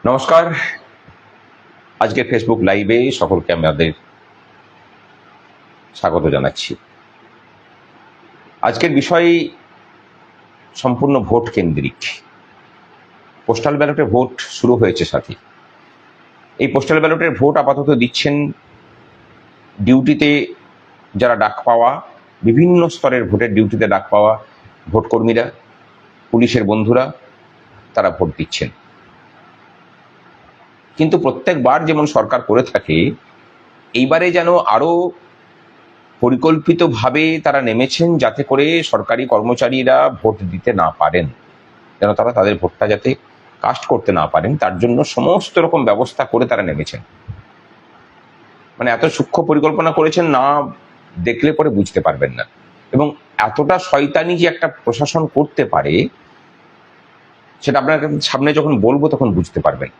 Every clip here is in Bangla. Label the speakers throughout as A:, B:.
A: নমস্কার। আজকে ফেসবুক লাইভে সকলকে আমাদের স্বাগত জানাচ্ছি। আজকের বিষয় সম্পূর্ণ ভোট কেন্দ্রিক। পোস্টাল ব্যালটে ভোট শুরু হয়েছে সাথী। এই পোস্টাল ব্যালটের ভোট আপাতত দিচ্ছেন ডিউটিতে যারা ডাক পাওয়া, বিভিন্ন স্তরের ভোটের ডিউটিতে ডাক পাওয়া ভোটকর্মীরা, পুলিশের বন্ধুরা, তারা ভোট দিচ্ছেন। কিন্তু প্রত্যেকবার যেমন সরকার করে থাকে, এইবারে যেন আরো পরিকল্পিতভাবে তারা নেমেছেন যাতে করে সরকারি কর্মচারীরা ভোট দিতে না পারেন, যেন তারা তাদের ভোটটা যাতে কাস্ট করতে না পারেন, তার জন্য সমস্ত রকম ব্যবস্থা করে তারা নেমেছেন। মানে এত সূক্ষ্ম পরিকল্পনা করেছেন, না দেখলে পরে বুঝতে পারবেন না। এবং এতটা শয়তানি যে একটা প্রশাসন করতে পারে, সেটা আপনার সামনে যখন বলবো তখন বুঝতে পারবেন।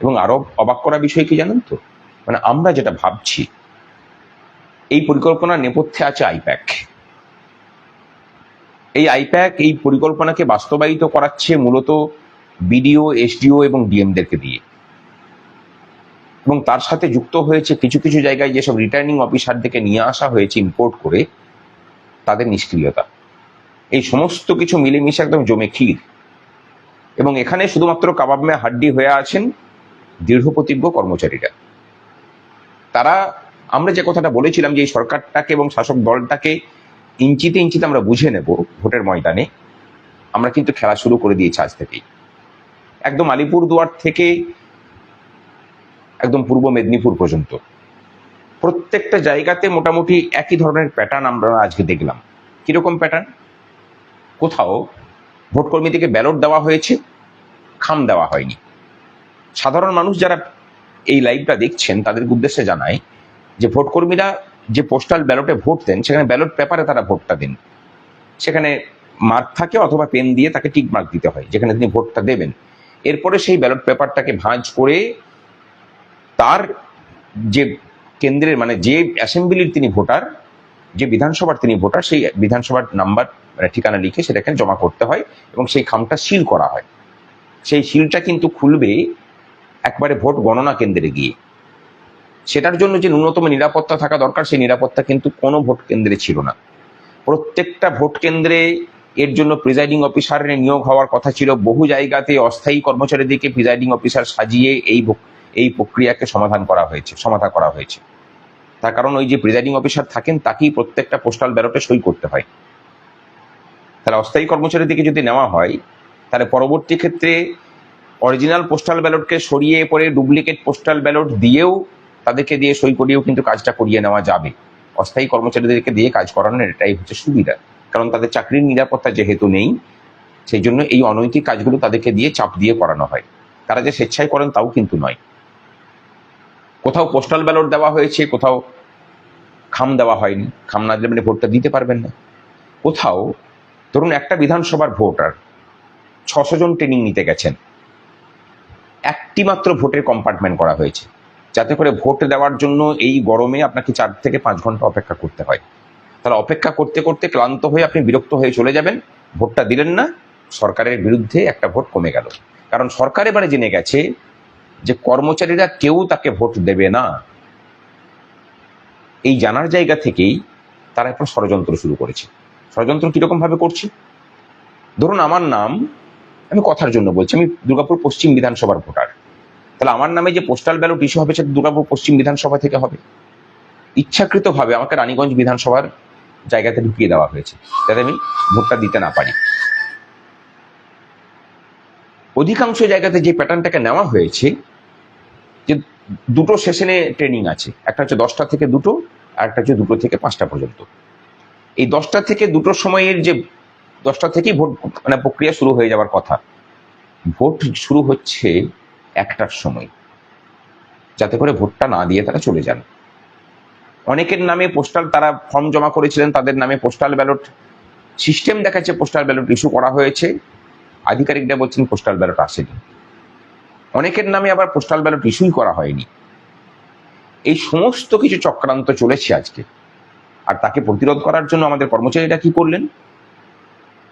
A: এবং আরো অবাক করা বিষয় কি জানেন তো, মানে আমরা যেটা ভাবছি, এই পরিকল্পনার নেপথ্যে আছে আইপ্যাক। এই আইপ্যাক এই পরিকল্পনাকে বাস্তবায়িত করাচ্ছে মূলত বিডিও, এসডিও এবং ডিএমদেরকে দিয়ে। এবং তার সাথে যুক্ত হয়েছে কিছু কিছু জায়গায় যেসব রিটার্নিং অফিসারদেরকে নিয়ে আসা হয়েছে ইম্পোর্ট করে, তাদের নিষ্ক্রিয়তা। এই সমস্ত কিছু মিলেমিশে একদম জমে ক্ষীর। এবং এখানে শুধুমাত্র কাবাব মে হাড্ডি হয়ে আছেন দৃঢ়প্রতিজ্ঞ কর্মচারীরা। তারা, আমরা যে কথাটা বলেছিলাম যে এই সরকারটাকে এবং শাসক দলটাকে ইঞ্চিতে ইঞ্চিতে আমরা বুঝে নেব ভোটের ময়দানে, আমরা কিন্তু খেলা শুরু করে দিয়েছি আজ থেকেই। একদম আলিপুরদুয়ার থেকে একদম পূর্ব মেদিনীপুর পর্যন্ত প্রত্যেকটা জায়গাতে মোটামুটি একই ধরনের প্যাটার্ন আমরা আজকে দেখলাম। কিরকম প্যাটার্ন? কোথাও ভোটকর্মীদেরকে ব্যালট দেওয়া হয়েছে, খাম দেওয়া হয়নি। সাধারণ মানুষ যারা এই লাইভটা দেখছেন তাদের উদ্দেশ্যে জানায় যে ভোটকর্মীরা যে পোস্টাল ব্যালটে ভোট দেন, সেখানে ব্যালট পেপারে তারা ভোটটা দেন। সেখানে মার্ক থাকে অথবা পেন দিয়ে তাকে টিক মার্ক দিতে হয় যেখানে তিনি ভোটটা দেবেন। এরপরে সেই ব্যালট পেপারটাকে ভাঁজ করে তার যে কেন্দ্রের, মানে যে অ্যাসেম্বলির তিনি ভোটার, যে বিধানসভার তিনি ভোটার, সেই বিধানসভার নাম্বার মানে ঠিকানা লিখে সেটাকে জমা করতে হয় এবং সেই খামটা সিল করা হয়। সেই সিলটা কিন্তু খুলবে একবারে ভোট গণনা কেন্দ্রে গিয়ে। সেটার জন্য যে ন্যূনতম নিরাপত্তা থাকা দরকার, সেই নিরাপত্তা কিন্তু কোনো ভোট কেন্দ্রে ছিল না। প্রত্যেকটা ভোট কেন্দ্রে এর জন্য প্রিজাইডিং অফিসারের নিয়োগ হওয়ার কথা ছিল। বহু জায়গাতে অস্থায়ী কর্মচারীদেরকে প্রিজাইডিং অফিসার সাজিয়ে এই প্রক্রিয়াকে সমাধান করা হয়েছে। তার কারণ ওই যে প্রিজাইডিং অফিসার থাকেন তাকেই প্রত্যেকটা পোস্টাল ব্যালটে সই করতে হয়। তাহলে অস্থায়ী কর্মচারীদেরকে যদি নেওয়া হয়, তাহলে পরবর্তী ক্ষেত্রে অরিজিনাল পোস্টাল ব্যালটকে সরিয়ে পরে ডুপ্লিকেট পোস্টাল ব্যালট দিয়েও তাদেরকে দিয়ে সই করিয়েও কিন্তু কাজটা করিয়ে নেওয়া যাবে। অস্থায়ী কর্মচারীদেরকে দিয়ে কাজ করানোর এটাই হচ্ছে সুবিধা, কারণ তাদের চাকরির নিরাপত্তা যেহেতু নেই, সেই জন্য এই অনৈতিক কাজগুলো তাদেরকে দিয়ে চাপ দিয়ে করানো হয়। তারা যে স্বেচ্ছায় করেন তাও কিন্তু নয়। কোথাও পোস্টাল ব্যালট দেওয়া হয়েছে, কোথাও খাম দেওয়া হয়নি। খাম না দিলে মানে ভোটটা দিতে পারবেন না। কোথাও ধরুন একটা বিধানসভার ভোটার 600 জন ট্রেনিং নিতে গেছেন, একটি মাত্র ভোটের কম্পার্টমেন্ট করা হয়েছে, যাতে করে ভোট দেওয়ার জন্য এই গরমে আপনাকে 4 থেকে 5 ঘন্টা অপেক্ষা করতে হয়। তাহলে অপেক্ষা করতে করতে ক্লান্ত হয়ে আপনি বিরক্ত হয়ে চলে যাবেন, ভোটটা দিলেন না, সরকারের বিরুদ্ধে একটা ভোট কমে গেল। কারণ সরকার এবারে জেনে গেছে যে কর্মচারীরা কেউ তাকে ভোট দেবে না। এই জানার জায়গা থেকেই তারা এখন ষড়যন্ত্র শুরু করেছে। ষড়যন্ত্র কিরকম ভাবে করছে? ধরুন আমার নাম, আমি কথার জন্য বলছি, আমি দুর্গাপুর পশ্চিম বিধানসভার ভোটার। তাহলে আমার নামে যে পোস্টাল ব্যালট ইস্যু হবে সেটা দুর্গাপুর পশ্চিম বিধানসভা থেকে হবে। ইচ্ছাকৃতভাবে আমাকে রানীগঞ্জ বিধানসভার জায়গাতে ঢুকিয়ে দেওয়া হয়েছে যাতে আমি ভোটটা দিতে না পারি। অধিকাংশ জায়গাতে যে প্যাটার্নটাকে নেওয়া হয়েছে, যে দুটো সেশনে ট্রেনিং আছে, একটা হচ্ছে 10টা থেকে 2টো, আর একটা হচ্ছে 2টো থেকে 5টা পর্যন্ত। এই 10টা থেকে 2টোর সময়ের যে 10টা থেকেই ভোট মানে প্রক্রিয়া শুরু হয়ে যাওয়ার কথা, ভোট শুরু হচ্ছে 1টার সময়, যাতে করে ভোটটা না দিয়ে তারা চলে যান। অনেকের নামে পোস্টাল, তারা ফর্ম জমা করেছিলেন, তাদের নামে পোস্টাল ব্যালট সিস্টেম দেখাচ্ছে পোস্টাল ব্যালট ইস্যু করা হয়েছে, আধিকারিকরা বলছেন পোস্টাল ব্যালট আসেনি। অনেকের নামে আবার পোস্টাল ব্যালট ইস্যুই করা হয়নি। এই সমস্ত কিছু চক্রান্ত চলেছে আজকে। আর তাকে প্রতিরোধ করার জন্য আমাদের কর্মচারীরা কি করলেন?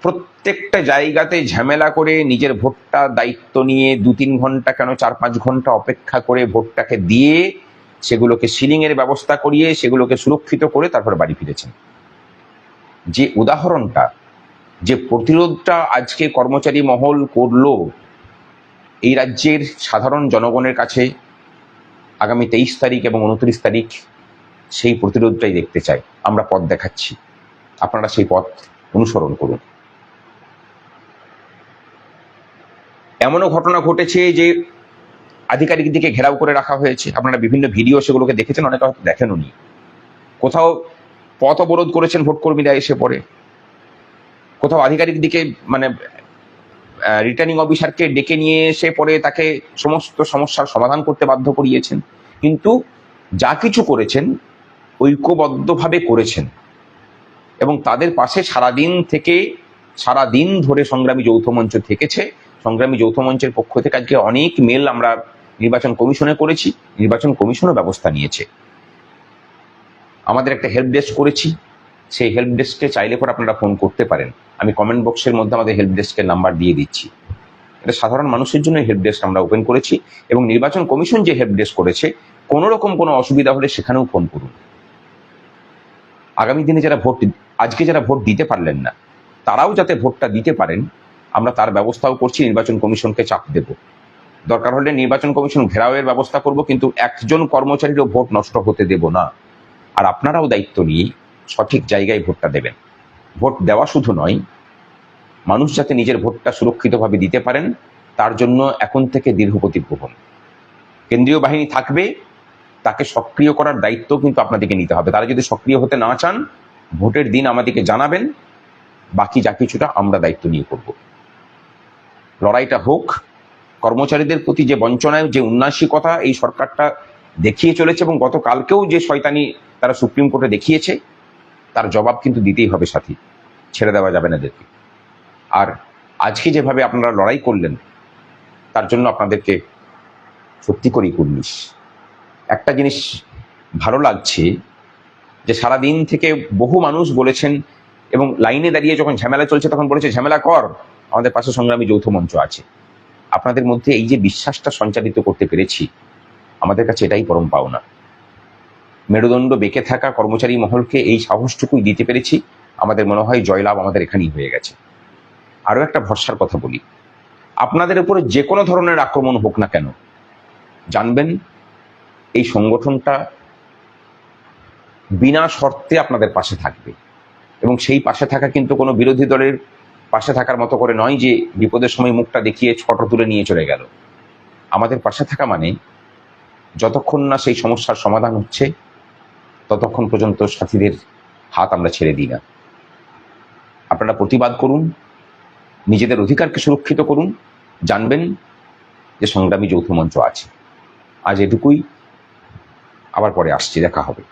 A: প্রত্যেকটা জায়গাতে ঝামেলা করে নিজের ভোটটা দায়িত্ব নিয়ে 2-3 ঘন্টা কেন 4-5 ঘন্টা অপেক্ষা করে ভোটটাকে দিয়ে সেগুলোকে সিলিং এর ব্যবস্থা করিয়ে সেগুলোকে সুরক্ষিত করে তারপর বাড়ি ফিরেছেন। যে উদাহরণটা, যে প্রতিরোধটা আজকে কর্মচারী মহল করলো এই রাজ্যের সাধারণ জনগণের কাছে আগামী 23 তারিখ এবং 29 তারিখ সেই প্রতিরোধটাই দেখতে চাই। আমরা পথ দেখাচ্ছি, আপনারা সেই পথ অনুসরণ করুন। এমনও ঘটনা ঘটেছে যে আধিকারিকদিকে ঘেরাও করে রাখা হয়েছে, আপনারা বিভিন্ন ভিডিও সেগুলোকে দেখেছেন, অনেকে হয়তো দেখেননি। কোথাও পথ অবরোধ করেছেন ভোট কর্মীরা এসে পড়ে, কোথাও আধিকারিকদিকে মানে রিটার্নিং অফিসারকে ডেকে নিয়ে এসে পরে তাকে সমস্ত সমস্যার সমাধান করতে বাধ্য করিয়েছেন। কিন্তু যা কিছু করেছেন ঐক্যবদ্ধভাবে করেছেন এবং তাদের পাশে সারাদিন ধরে সংগ্রামী যৌথ মঞ্চ থেকেছে। সংগ্রামী যৌথ মঞ্চের পক্ষ থেকে আজকে অনেক মেল আমরা নির্বাচন কমিশনে করেছি, নির্বাচন কমিশনও ব্যবস্থা নিয়েছে। আমাদের একটা হেল্প ডেস্ক করেছি, সেই হেল্প ডেস্কে চাইলে পরে আপনারা ফোন করতে পারেন। আমি কমেন্ট বক্সের মধ্যে আমাদের হেল্প ডেস্কের নাম্বার দিয়ে দিচ্ছি। এটা সাধারণ মানুষের জন্য হেল্প ডেস্ক আমরা ওপেন করেছি এবং নির্বাচন কমিশন যে হেল্প ডেস্ক করেছে, কোনো রকম কোনো অসুবিধা হলে সেখানেও ফোন করুন। আগামী দিনে আজকে যারা ভোট দিতে পারলেন না তারাও যাতে ভোটটা দিতে পারেন আমরা তার ব্যবস্থাও করছি। নির্বাচন কমিশনকে চাপ দেব, দরকার হলে নির্বাচন কমিশন ঘেরাওয়ের ব্যবস্থা করব, কিন্তু একজন কর্মচারীরও ভোট নষ্ট হতে দেব না। আর আপনারাও দায়িত্ব নিয়ে সঠিক জায়গায় ভোটটা দেবেন। ভোট দেওয়া শুধু নয়, মানুষ যাতে নিজের ভোটটা সুরক্ষিতভাবে দিতে পারেন তার জন্য এখন থেকে দৃঢ় প্রতিজ্ঞ হন। কেন্দ্রীয় বাহিনী থাকবে, তাকে সক্রিয় করার দায়িত্ব কিন্তু আপনাদেরকে নিতে হবে। তারা যদি সক্রিয় হতে না চান ভোটের দিন আমাদেরকে জানাবেন, বাকি যা কিছুটা আমরা দায়িত্ব নিয়ে করব। লড়াইটা হোক। কর্মচারীদের প্রতি যে বঞ্চনায় যে উন্নাসিকতা এই সরকারটা দেখিয়ে চলেছে এবং গতকালকেও যে শয়তানি তারা সুপ্রিম কোর্টে দেখিয়েছে তার জবাব কিন্তু দিতেই হবে সাথী, ছেড়ে দেওয়া যাবে না এদেরকে। আর আজকে যেভাবে আপনারা লড়াই করলেন তার জন্য আপনাদেরকে সত্যি করেই কুর্নিশ। একটা জিনিস ভালো লাগছে যে সারাদিন থেকে বহু মানুষ বলেছেন এবং লাইনে দাঁড়িয়ে যখন ঝামেলা চলছে তখন বলেছে ঝামেলা কর, আমাদের পাশে সংগ্রামী যৌথ মঞ্চ আছে। আপনাদের মধ্যে এই যে বিশ্বাসটা সঞ্চারিত করতে পেরেছি আমাদের কাছে এটাই পরম পাওনা। মেরুদণ্ড বেঁকে থাকা কর্মচারী মহলকে এই সাহসটুকুই দিতে পেরেছি, আমাদের মনে হয় জয়লাভ আমাদের এখানেই হয়ে গেছে। আরো একটা ভরসার কথা বলি, আপনাদের উপরে যে কোনো ধরনের আক্রমণ হোক না কেন জানবেন এই সংগঠনটা বিনা শর্তে আপনাদের পাশে থাকবে এবং সেই পাশে থাকা কিন্তু কোনো বিরোধী দলের পাশে থাকার মতো করে নয় যে বিপদের সময় মুখটা দেখিয়ে ফটো তুলে নিয়ে চলে গেল। আমাদের পাশে থাকা মানে যতক্ষণ না সেই সমস্যার সমাধান হচ্ছে ততক্ষণ পর্যন্ত সাথীদের হাত আমরা ছেড়ে দিই না। আপনারা প্রতিবাদ করুন, নিজেদের অধিকারকে সুরক্ষিত করুন, জানবেন যে সংগ্রামী যৌথ মঞ্চ আছে। আজ এটুকুই, আবার পরে আসছি, দেখা হবে।